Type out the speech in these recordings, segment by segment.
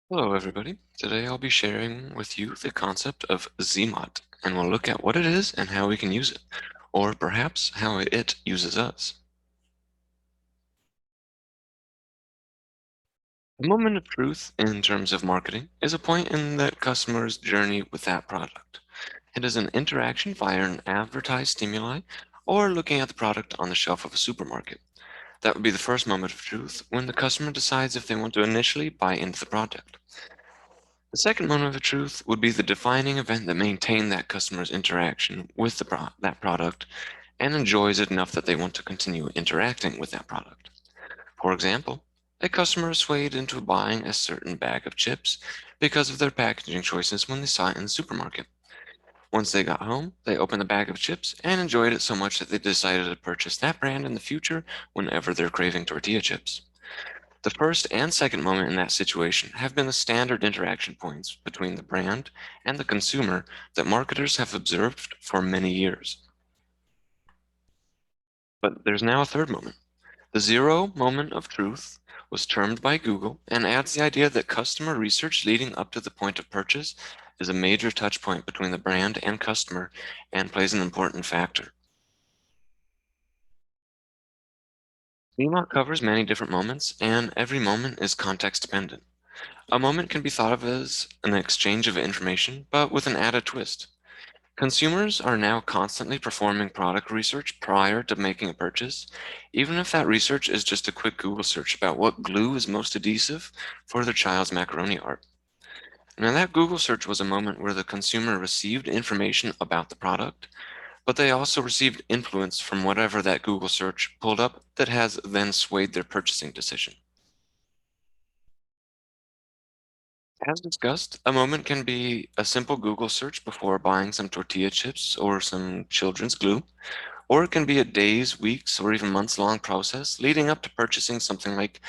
Hello, everybody. Today I'll be sharing with you the concept of ZMOT, and we'll look at what it is and how we can use it, or perhaps how it uses us. A moment of truth in terms of marketing is a point in the customer's journey with that product. It is an interaction via an advertised stimuli or looking at the product on the shelf of a supermarket. That would be the first moment of truth when the customer decides if they want to initially buy into the product. The second moment of truth would be the defining event that maintained that customer's interaction with that product and enjoys it enough that they want to continue interacting with that product. For example, a customer is swayed into buying a certain bag of chips because of their packaging choices when they saw it in the supermarket. Once they got home, they opened the bag of chips and enjoyed it so much that they decided to purchase that brand in the future whenever they're craving tortilla chips. The first and second moment in that situation have been the standard interaction points between the brand and the consumer that marketers have observed for many years. But there's now a third moment. The zero moment of truth was termed by Google and adds the idea that customer research leading up to the point of purchase is a major touch point between the brand and customer and plays an important factor. ZMOT covers many different moments, and every moment is context dependent. A moment can be thought of as an exchange of information, but with an added twist. Consumers are now constantly performing product research prior to making a purchase, even if that research is just a quick Google search about what glue is most adhesive for their child's macaroni art. Now, that Google search was a moment where the consumer received information about the product, but they also received influence from whatever that Google search pulled up that has then swayed their purchasing decision. As discussed, a moment can be a simple Google search before buying some tortilla chips or some children's glue, or it can be a days, weeks, or even months long process leading up to purchasing something like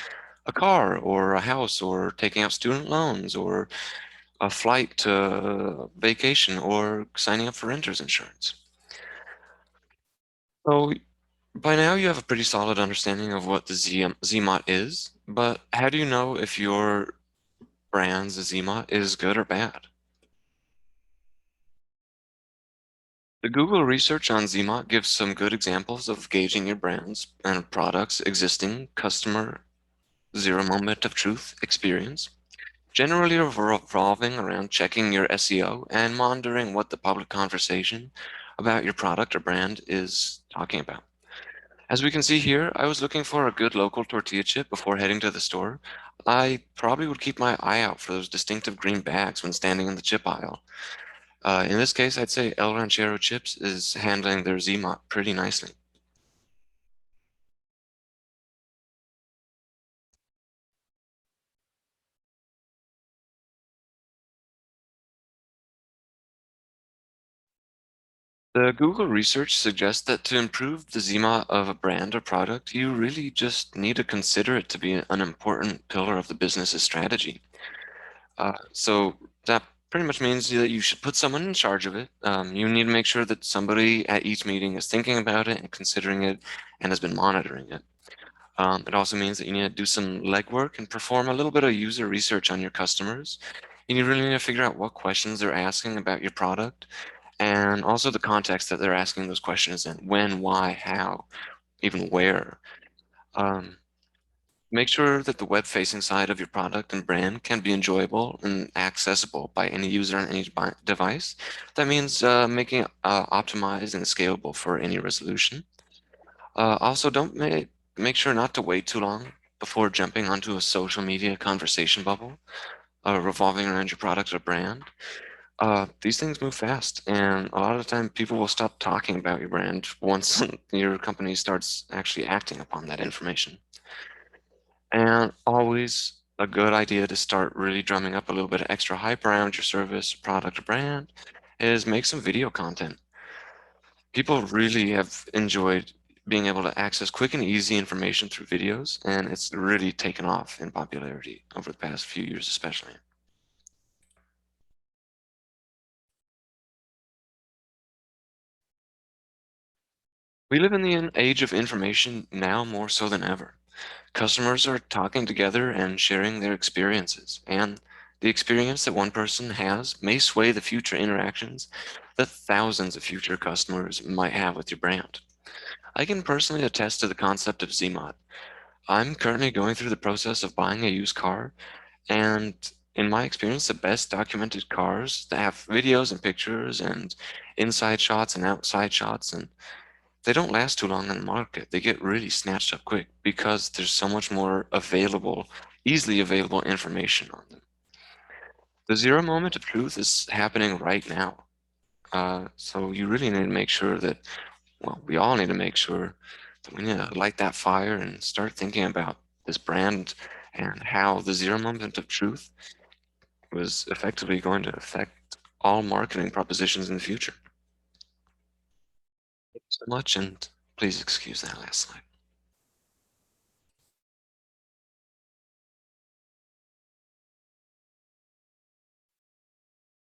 a car or a house or taking out student loans or a flight to vacation or signing up for renter's insurance. So by now you have a pretty solid understanding of what the ZMOT is, but how do you know if your brand's ZMOT is good or bad? The Google research on ZMOT gives some good examples of gauging your brand's and products' existing customer zero moment of truth experience, generally revolving around checking your SEO and monitoring what the public conversation about your product or brand is talking about. As we can see here, I was looking for a good local tortilla chip before heading to the store. I probably would keep my eye out for those distinctive green bags when standing in the chip aisle. In this case, I'd say El Ranchero Chips is handling their ZMOT pretty nicely. The Google research suggests that to improve the ZMA of a brand or product, you really just need to consider it to be an important pillar of the business's strategy. So that pretty much means that you should put someone in charge of it. You need to make sure that somebody at each meeting is thinking about it and considering it and has been monitoring it. It also means that you need to do some legwork and perform a little bit of user research on your customers. And you really need to figure out what questions they're asking about your product and also the context that they're asking those questions in: when, why, how, even where. Um, Make sure that the web-facing side of your product and brand can be enjoyable and accessible by any user on any device. That means making it optimized and scalable for any resolution. Also, don't make sure not to wait too long before jumping onto a social media conversation bubble revolving around your product or brand. These things move fast, and a lot of the time people will stop talking about your brand once your company starts actually acting upon that information. And always a good idea to start really drumming up a little bit of extra hype around your service, product, or brand is make some video content. People really have enjoyed being able to access quick and easy information through videos, and it's really taken off in popularity over the past few years, especially. We live in the age of information now more so than ever. Customers are talking together and sharing their experiences, and The experience that one person has may sway the future interactions that thousands of future customers might have with your brand. I can personally attest to the concept of ZMOT. I'm currently going through the process of buying a used car, and in my experience, the best documented cars that have videos and pictures and inside shots and outside shots, and they don't last too long on the market. They get really snatched up quick because there's so much more available, easily available information on them. The zero moment of truth is happening right now. So you really need to make sure that, well, we all need to make sure that we need to light that fire and start thinking about this brand and how the zero moment of truth was effectively going to affect all marketing propositions in the future. Thank you so much, and please excuse that last slide.